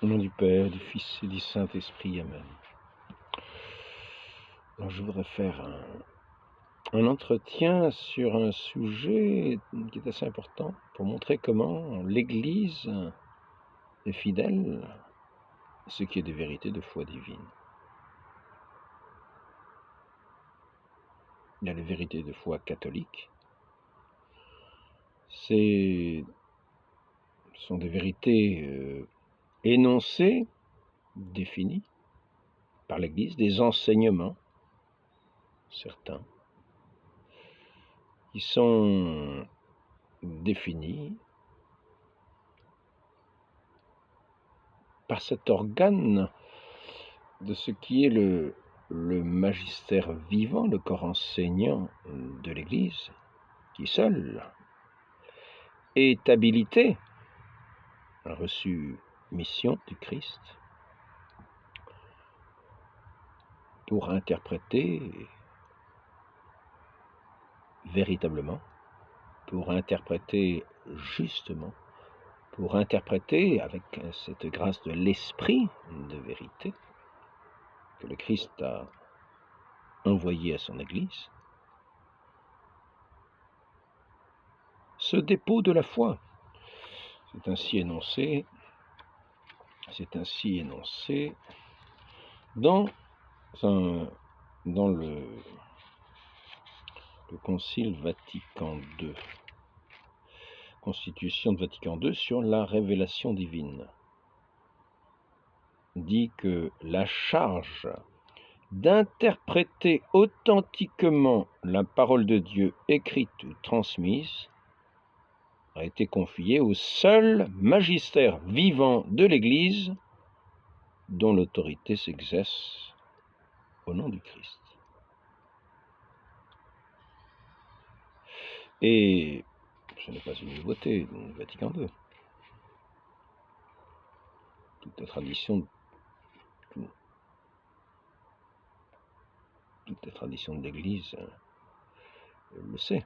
Au nom du Père, du Fils et du Saint-Esprit, Amen. Alors, je voudrais faire un entretien sur un sujet qui est assez important pour montrer comment l'Église est fidèle à ce qui est des vérités de foi divine. Il y a les vérités de foi catholique. Ce sont des vérités énoncées, définies par l'Église, des enseignements, certains, qui sont définis par cet organe de ce qui est le magistère vivant, le corps enseignant de l'Église, qui seul est habilité, a reçu mission du Christ pour interpréter véritablement, pour interpréter justement, pour interpréter avec cette grâce de l'esprit de vérité que le Christ a envoyé à son Église, ce dépôt de la foi. C'est ainsi énoncé dans le Concile Vatican II, Constitution de Vatican II sur la révélation divine, dit que la charge d'interpréter authentiquement la parole de Dieu écrite ou transmise a été confiée au seul magistère vivant de l'Église dont l'autorité s'exerce au nom du Christ. Et ce n'est pas une nouveauté, Vatican II. Toute la tradition de l'Église le sait.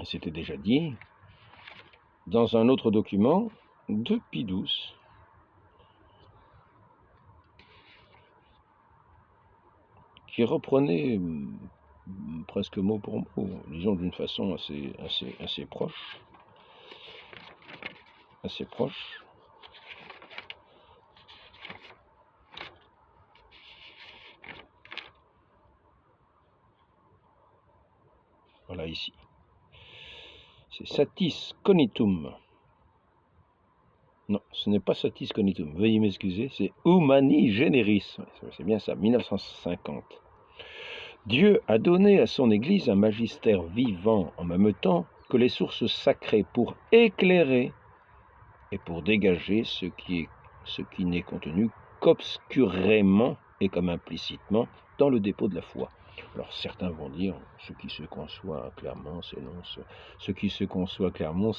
Et c'était déjà dit dans un autre document de Pie XII, qui reprenait presque mot pour mot, disons d'une façon assez proche, Voilà ici. C'est Satis Cognitum. Non, ce n'est pas Satis Cognitum. Veuillez m'excuser, c'est Humani Generis. C'est bien ça, 1950. Dieu a donné à son Église un magistère vivant en même temps que les sources sacrées pour éclairer et pour dégager ce qui n'est contenu qu'obscurément et comme implicitement dans le dépôt de la foi. Alors certains vont dire, ce qui se conçoit clairement s'énonce, ce qui se conçoit clairement,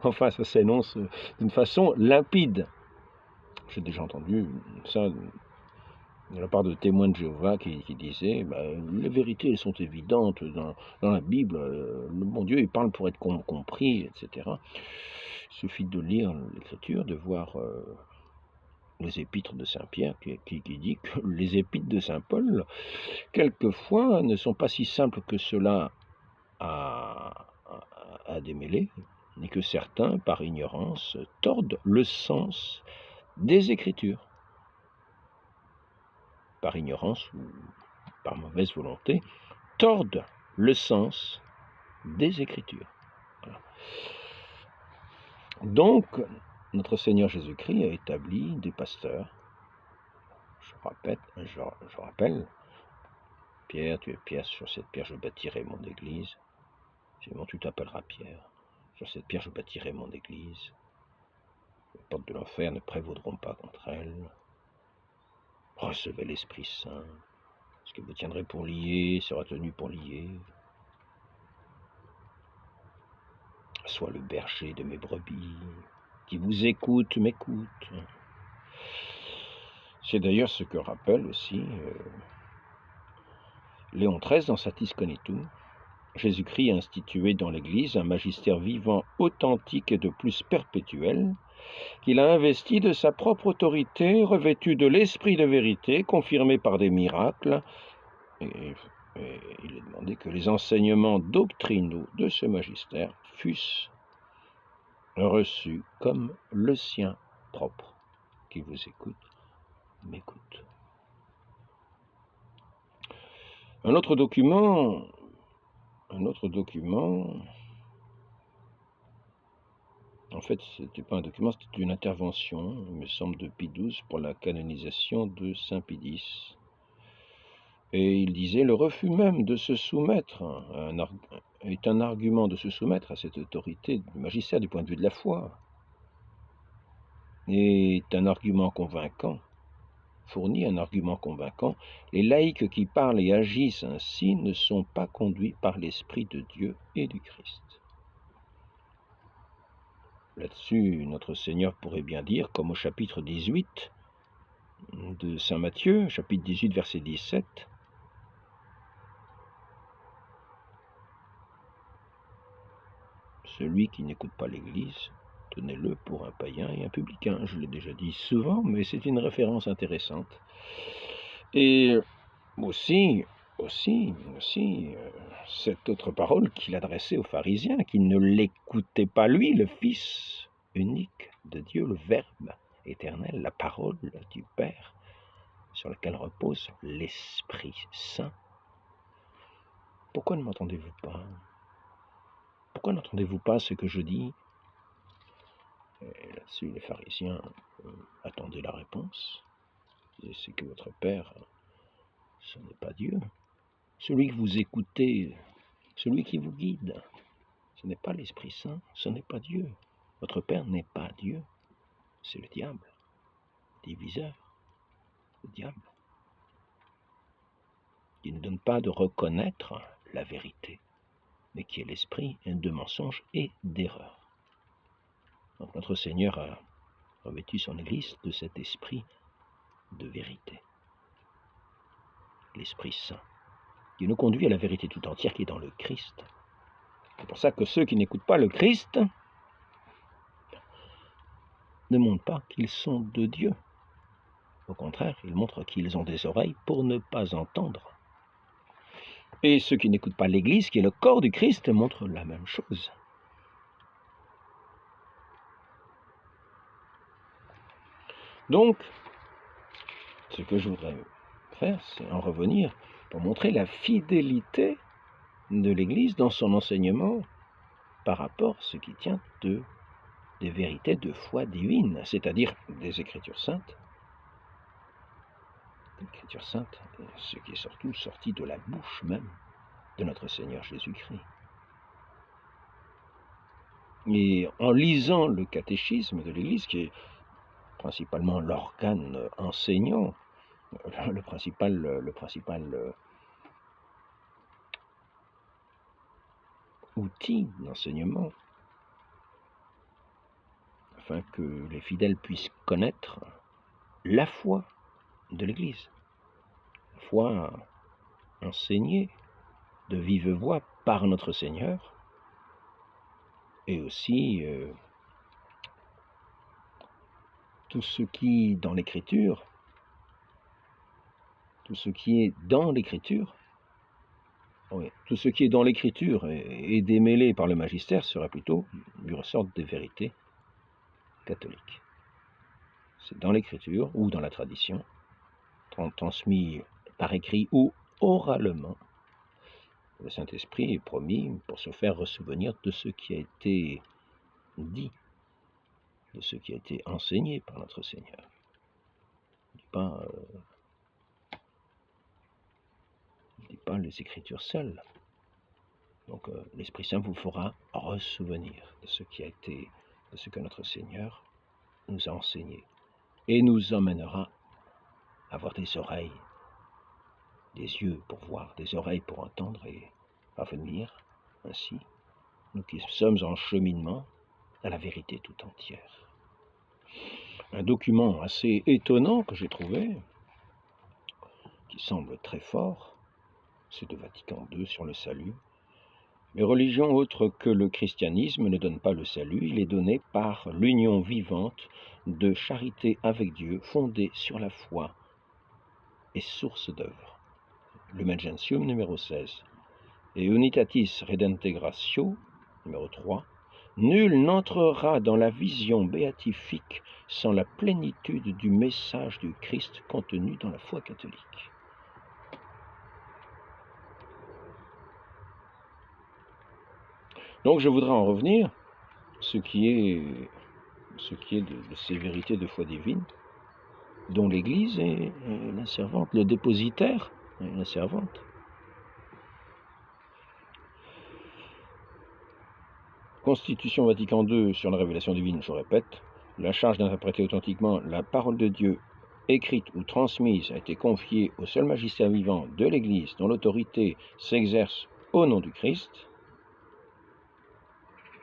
enfin ça s'énonce d'une façon limpide. J'ai déjà entendu ça de la part de témoins de Jéhovah qui disaient les vérités elles sont évidentes dans la Bible, le bon Dieu il parle pour être compris, etc. Il suffit de lire l'Écriture, de voir les épîtres de Saint-Pierre qui dit que les épîtres de Saint-Paul, quelquefois, ne sont pas si simples que cela à démêler, et que certains, par ignorance, tordent le sens des Écritures. Par ignorance ou par mauvaise volonté, tordent le sens des Écritures. Voilà. Donc, notre Seigneur Jésus-Christ a établi des pasteurs. Je rappelle, Pierre, tu es Pierre, sur cette pierre je bâtirai mon église. Simon, tu t'appelleras Pierre. Sur cette pierre je bâtirai mon église. Les portes de l'enfer ne prévaudront pas contre elle. Recevez l'Esprit Saint. Ce que vous tiendrez pour lié sera tenu pour lié. Sois le berger de mes brebis. Qui vous écoute, m'écoute. C'est d'ailleurs ce que rappelle aussi Léon XIII dans Satis Cognitum. Jésus-Christ a institué dans l'Église un magistère vivant, authentique et de plus perpétuel, qu'il a investi de sa propre autorité, revêtu de l'esprit de vérité, confirmé par des miracles, et il est demandé que les enseignements doctrinaux de ce magistère fussent reçus comme le sien propre. Qui vous écoute, m'écoute. Un autre document, en fait, ce n'était pas un document, c'était une intervention, il me semble, de Pie XII pour la canonisation de Saint Pie X. Et il disait, le refus même de se soumettre est un argument de se soumettre à cette autorité du magistère du point de vue de la foi, est un argument convaincant, fournit un argument convaincant. Les laïcs qui parlent et agissent ainsi ne sont pas conduits par l'Esprit de Dieu et du Christ. Là-dessus, notre Seigneur pourrait bien dire, comme au chapitre 18 de Saint Matthieu, chapitre 18, verset 17, celui qui n'écoute pas l'Église, tenez-le pour un païen et un publicain. Je l'ai déjà dit souvent, mais c'est une référence intéressante. Et aussi, cette autre parole qu'il adressait aux pharisiens, qui ne l'écoutaient pas lui, le Fils unique de Dieu, le Verbe éternel, la parole du Père, sur laquelle repose l'Esprit Saint. Pourquoi ne m'entendez-vous pas? Pourquoi n'entendez-vous pas ce que je dis? Et là-dessus, les pharisiens attendaient la réponse. C'est que votre Père, ce n'est pas Dieu. Celui que vous écoutez, celui qui vous guide, ce n'est pas l'Esprit Saint, ce n'est pas Dieu. Votre Père n'est pas Dieu, c'est le diable, diviseur, le diable, qui ne donne pas de reconnaître la vérité, mais qui est l'esprit de mensonge et d'erreur. Donc notre Seigneur a revêtu son Église de cet esprit de vérité, l'Esprit Saint, qui nous conduit à la vérité tout entière qui est dans le Christ. C'est pour ça que ceux qui n'écoutent pas le Christ ne montrent pas qu'ils sont de Dieu. Au contraire, ils montrent qu'ils ont des oreilles pour ne pas entendre. Et ceux qui n'écoutent pas l'Église, qui est le corps du Christ, montrent la même chose. Donc, ce que je voudrais faire, c'est en revenir pour montrer la fidélité de l'Église dans son enseignement par rapport à ce qui tient des vérités de foi divine, c'est-à-dire des Écritures saintes. L'Écriture sainte, ce qui est surtout sorti de la bouche même de notre Seigneur Jésus-Christ. Et en lisant le catéchisme de l'Église, qui est principalement l'organe enseignant, le principal outil d'enseignement, afin que les fidèles puissent connaître la foi de l'Église, la foi enseignée de vive voix par notre Seigneur, et aussi tout ce qui est dans l'Écriture, tout ce qui est dans l'Écriture et démêlé par le magistère serait plutôt du ressort des vérités catholiques. C'est dans l'Écriture ou dans la tradition, transmis par écrit ou oralement. Le Saint-Esprit est promis pour se faire ressouvenir de ce qui a été dit, de ce qui a été enseigné par notre Seigneur. Il ne dit pas les Écritures seules. Donc l'Esprit Saint vous fera ressouvenir de ce qui a été, de ce que notre Seigneur nous a enseigné, et nous emmènera à avoir des oreilles, des yeux pour voir, des oreilles pour entendre, et à venir ainsi, nous qui sommes en cheminement, à la vérité tout entière. Un document assez étonnant que j'ai trouvé, qui semble très fort, c'est de Vatican II sur le salut, Les religions autres que le christianisme ne donnent pas le salut, il est donné par l'union vivante de charité avec Dieu, fondée sur la foi et source d'œuvre. Lumen Gentium, numéro 16. Et Unitatis Redintegratio, numéro 3. Nul n'entrera dans la vision béatifique sans la plénitude du message du Christ contenu dans la foi catholique. Donc je voudrais en revenir, ce qui est de ces vérités de foi divine, dont l'Église est la servante, le dépositaire est la servante. Constitution Vatican II sur la révélation divine, je répète, la charge d'interpréter authentiquement la parole de Dieu, écrite ou transmise, a été confiée au seul magistère vivant de l'Église, dont l'autorité s'exerce au nom du Christ.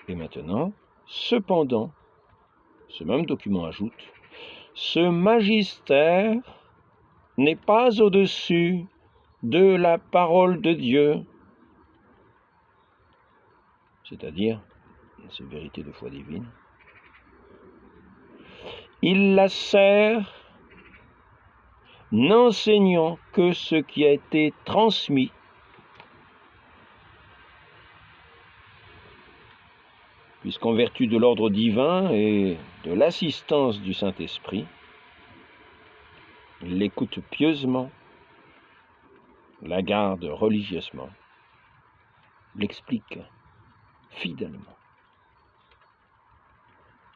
Et maintenant, cependant, ce même document ajoute, ce magistère n'est pas au-dessus de la parole de Dieu, c'est-à-dire ces vérités de foi divine. Il la sert n'enseignant que ce qui a été transmis, puisqu'en vertu de l'ordre divin et de l'assistance du Saint-Esprit, il l'écoute pieusement, la garde religieusement, l'explique fidèlement.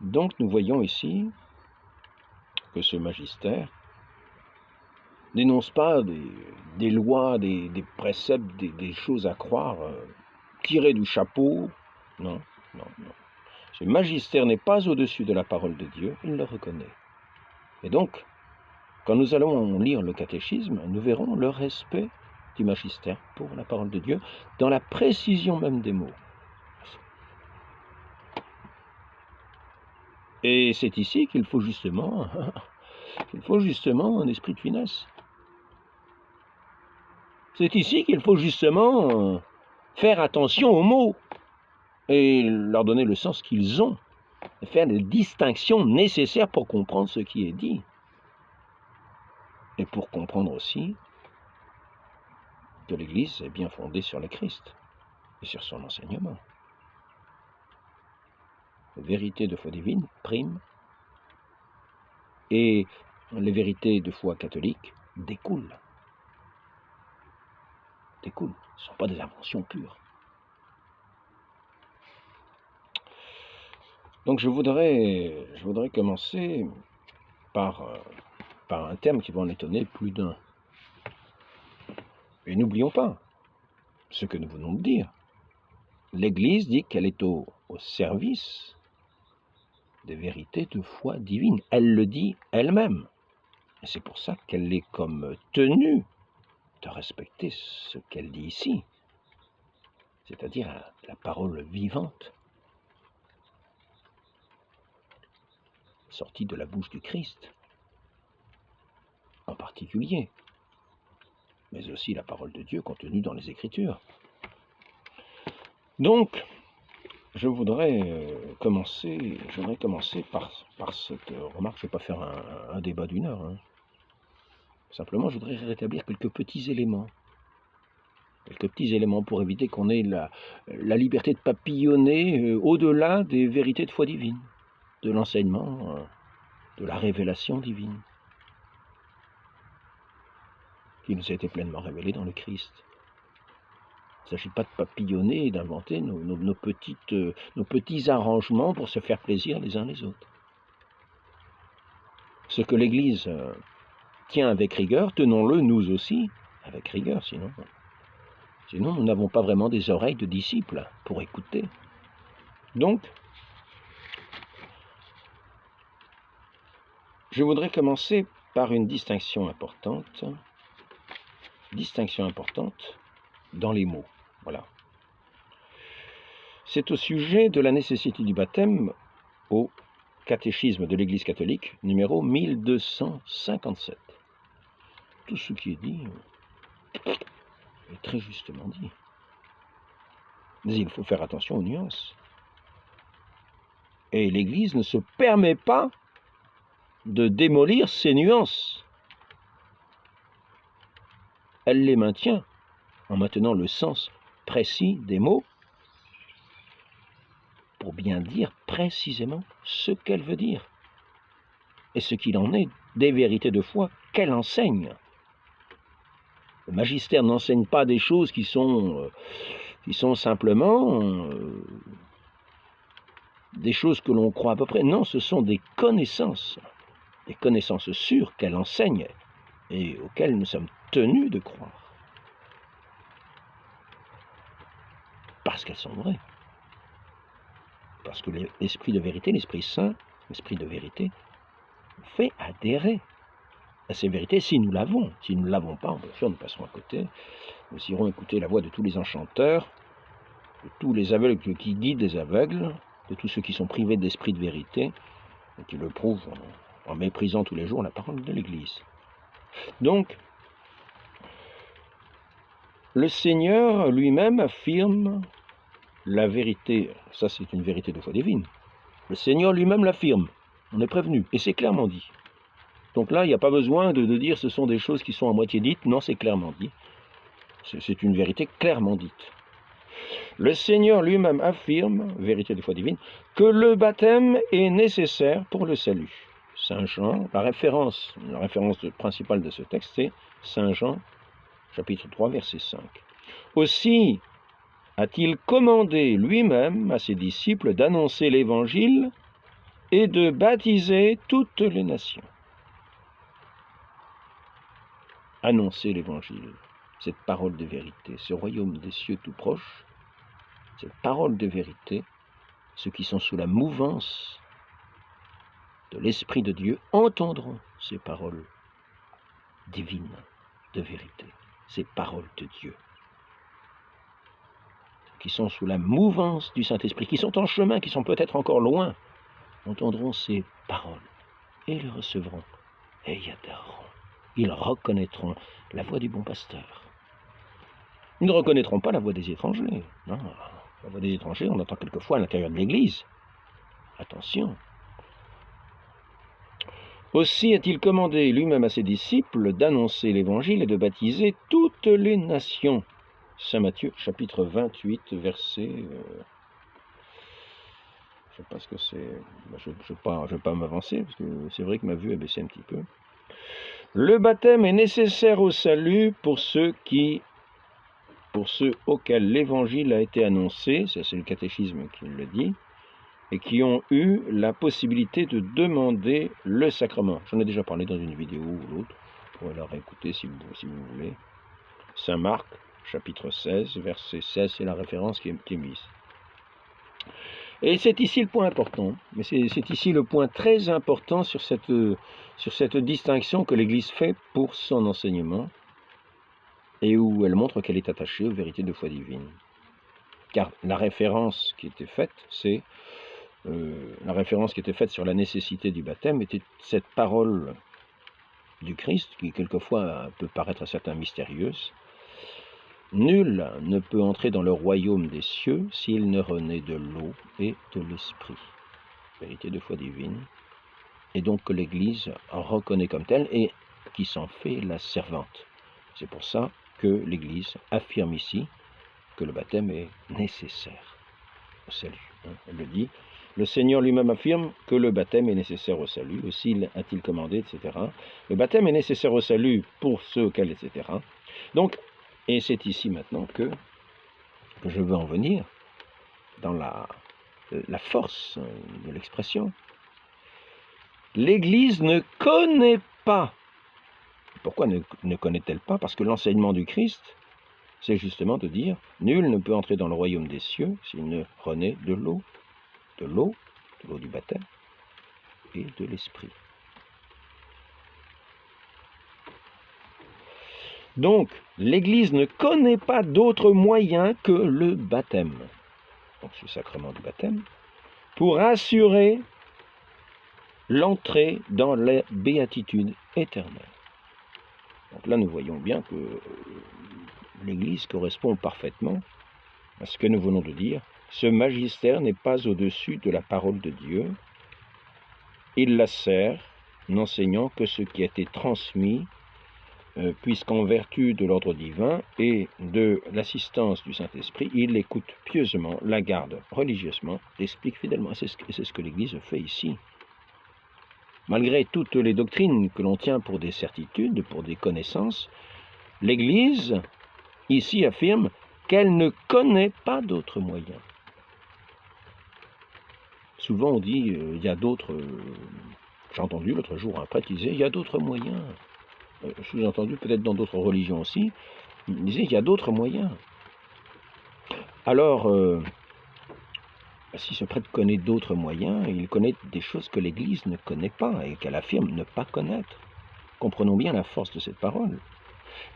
Donc nous voyons ici que ce magistère n'énonce pas des lois, des préceptes, des choses à croire tirées du chapeau. Non, non, non. Ce magistère n'est pas au-dessus de la parole de Dieu, il le reconnaît. Et donc, quand nous allons lire le catéchisme, nous verrons le respect du magistère pour la parole de Dieu, dans la précision même des mots. Et c'est ici qu'il faut justement un esprit de finesse. C'est ici qu'il faut justement faire attention aux mots et leur donner le sens qu'ils ont, et faire les distinctions nécessaires pour comprendre ce qui est dit. Et pour comprendre aussi que l'Église est bien fondée sur le Christ et sur son enseignement. La vérité de foi divine prime et les vérités de foi catholique découlent. Ce ne sont pas des inventions pures. Donc je voudrais commencer par un terme qui va en étonner plus d'un. Et n'oublions pas ce que nous venons de dire. L'Église dit qu'elle est au service des vérités de foi divine. Elle le dit elle-même. Et c'est pour ça qu'elle est comme tenue de respecter ce qu'elle dit ici, c'est-à-dire la parole vivante, sortie de la bouche du Christ, en particulier, mais aussi la parole de Dieu contenue dans les Écritures. Donc, je voudrais commencer par cette remarque. Je ne vais pas faire un débat d'une heure. Hein. Simplement, je voudrais rétablir quelques petits éléments pour éviter qu'on ait la liberté de papillonner au-delà des vérités de foi divine, de l'enseignement, de la révélation divine, qui nous a été pleinement révélée dans le Christ. Il ne s'agit pas de papillonner et d'inventer nos petits arrangements pour se faire plaisir les uns les autres. Ce que l'Église tient avec rigueur, tenons-le nous aussi avec rigueur, sinon nous n'avons pas vraiment des oreilles de disciples pour écouter. Donc, je voudrais commencer par une distinction importante dans les mots. Voilà. C'est au sujet de la nécessité du baptême au catéchisme de l'Église catholique, numéro 1257. Tout ce qui est dit est très justement dit. Mais il faut faire attention aux nuances. Et l'Église ne se permet pas de démolir ces nuances. Elle les maintient en maintenant le sens précis des mots pour bien dire précisément ce qu'elle veut dire et ce qu'il en est des vérités de foi qu'elle enseigne. Le magistère n'enseigne pas des choses qui sont simplement des choses que l'on croit à peu près. Non, ce sont des connaissances sûres qu'elle enseigne et auxquelles nous sommes tenus de croire. Parce qu'elles sont vraies. Parce que l'esprit de vérité, l'Esprit Saint, l'esprit de vérité, fait adhérer à ces vérités si nous l'avons. Si nous ne l'avons pas, bien sûr, nous passerons à côté. Nous irons écouter la voix de tous les enchanteurs, de tous les aveugles qui guident les aveugles, de tous ceux qui sont privés d'esprit de vérité, et qui le prouvent en méprisant tous les jours la parole de l'Église. Donc, le Seigneur lui-même affirme la vérité. Ça, c'est une vérité de foi divine. Le Seigneur lui-même l'affirme. On est prévenu, et c'est clairement dit. Donc là, il n'y a pas besoin de dire ce sont des choses qui sont à moitié dites. Non, c'est clairement dit. C'est une vérité clairement dite. Le Seigneur lui-même affirme, vérité de foi divine, que le baptême est nécessaire pour le salut. Saint Jean, la référence principale de ce texte, c'est Saint Jean, chapitre 3, verset 5. Aussi a-t-il commandé lui-même à ses disciples d'annoncer l'Évangile et de baptiser toutes les nations. Annoncer l'Évangile, cette parole de vérité, ce royaume des cieux tout proche, cette parole de vérité, ceux qui sont sous la mouvance de l'Esprit de Dieu entendront ces paroles divines de vérité, ces paroles de Dieu, qui sont sous la mouvance du Saint-Esprit, qui sont en chemin, qui sont peut-être encore loin, entendront ces paroles et les recevront et y adhéreront. Ils reconnaîtront la voix du bon pasteur. Ils ne reconnaîtront pas la voix des étrangers. Non, la voix des étrangers, on entend quelquefois à l'intérieur de l'Église. Attention. Aussi a-t-il commandé lui-même à ses disciples d'annoncer l'Évangile et de baptiser toutes les nations. Saint Matthieu, chapitre 28, verset... je ne sais pas ce que c'est... Je ne vais pas m'avancer, parce que c'est vrai que ma vue a baissé un petit peu. Le baptême est nécessaire au salut pour ceux auxquels l'Évangile a été annoncé, ça c'est le catéchisme qui le dit, et qui ont eu la possibilité de demander le sacrement. J'en ai déjà parlé dans une vidéo ou l'autre, vous pourrez la réécouter si vous voulez. Saint Marc, chapitre 16, verset 16, c'est la référence qui est mise. Et c'est ici le point important, mais c'est ici le point très important sur cette distinction que l'Église fait pour son enseignement, et où elle montre qu'elle est attachée aux vérités de foi divine. Car la référence qui était faite, sur la nécessité du baptême était cette parole du Christ, qui quelquefois peut paraître à certains mystérieuse. Nul ne peut entrer dans le royaume des cieux s'il ne renaît de l'eau et de l'esprit. Vérité de foi divine. Et donc que l'Église reconnaît comme telle et qui s'en fait la servante. C'est pour ça que l'Église affirme ici que le baptême est nécessaire au salut. Elle le dit. Le Seigneur lui-même affirme que le baptême est nécessaire au salut. Aussi a-t-il commandé, etc. Le baptême est nécessaire au salut pour ceux auxquels, etc. Donc, et c'est ici maintenant que je veux en venir dans la force de l'expression. L'Église ne connaît pas. Pourquoi ne connaît-elle pas? Parce que l'enseignement du Christ, c'est justement de dire « Nul ne peut entrer dans le royaume des cieux s'il ne renaît de l'eau du baptême et de l'esprit. » Donc, l'Église ne connaît pas d'autre moyen que le baptême, donc ce sacrement du baptême, pour assurer l'entrée dans la béatitude éternelle. Donc là, nous voyons bien que l'Église correspond parfaitement à ce que nous venons de dire, ce magistère n'est pas au-dessus de la parole de Dieu. Il la sert, n'enseignant que ce qui a été transmis, puisqu'en vertu de l'ordre divin et de l'assistance du Saint-Esprit, il écoute pieusement, la garde religieusement, l'explique fidèlement. C'est ce que l'Église fait ici. Malgré toutes les doctrines que l'on tient pour des certitudes, pour des connaissances, l'Église, ici, affirme qu'elle ne connaît pas d'autres moyens. Souvent on dit, il y a d'autres... j'ai entendu l'autre jour un prêtre qui disait, il y a d'autres moyens. Sous-entendu, peut-être dans d'autres religions aussi, il disait, il y a d'autres moyens. Alors, si ce prêtre connaît d'autres moyens, il connaît des choses que l'Église ne connaît pas et qu'elle affirme ne pas connaître. Comprenons bien la force de cette parole.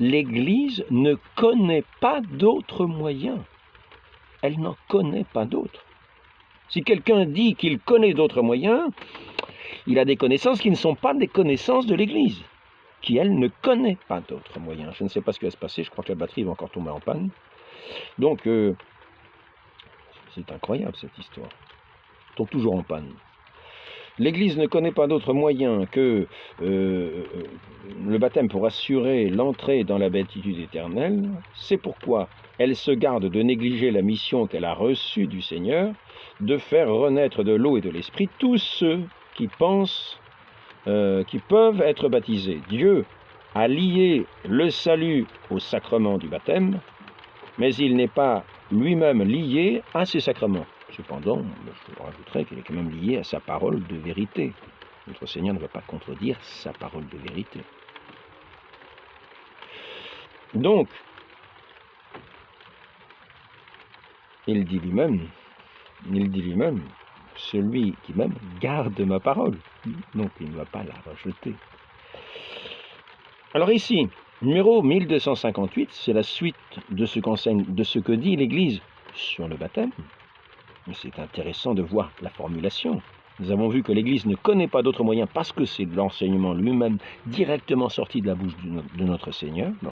L'Église ne connaît pas d'autres moyens. Elle n'en connaît pas d'autres. Si quelqu'un dit qu'il connaît d'autres moyens, il a des connaissances qui ne sont pas des connaissances de l'Église, qui, elle, ne connaît pas d'autres moyens. Je ne sais pas ce qui va se passer, je crois que la batterie va encore tomber en panne. Donc, c'est incroyable cette histoire. Elle tombe toujours en panne. L'Église ne connaît pas d'autre moyen que le baptême pour assurer l'entrée dans la béatitude éternelle. C'est pourquoi elle se garde de négliger la mission qu'elle a reçue du Seigneur, de faire renaître de l'eau et de l'esprit tous ceux qui pensent, qui peuvent être baptisés. Dieu a lié le salut au sacrement du baptême, mais il n'est pas lui-même lié à ces sacrements. Cependant, je rajouterais qu'il est quand même lié à sa parole de vérité. Notre Seigneur ne va pas contredire sa parole de vérité. Donc, il dit lui-même, celui qui m'aime garde ma parole. Donc, il ne va pas la rejeter. Alors ici, numéro 1258, c'est la suite de ce que dit l'Église sur le baptême. C'est intéressant de voir la formulation. Nous avons vu que l'Église ne connaît pas d'autres moyens parce que c'est de l'enseignement lui-même directement sorti de la bouche de notre Seigneur.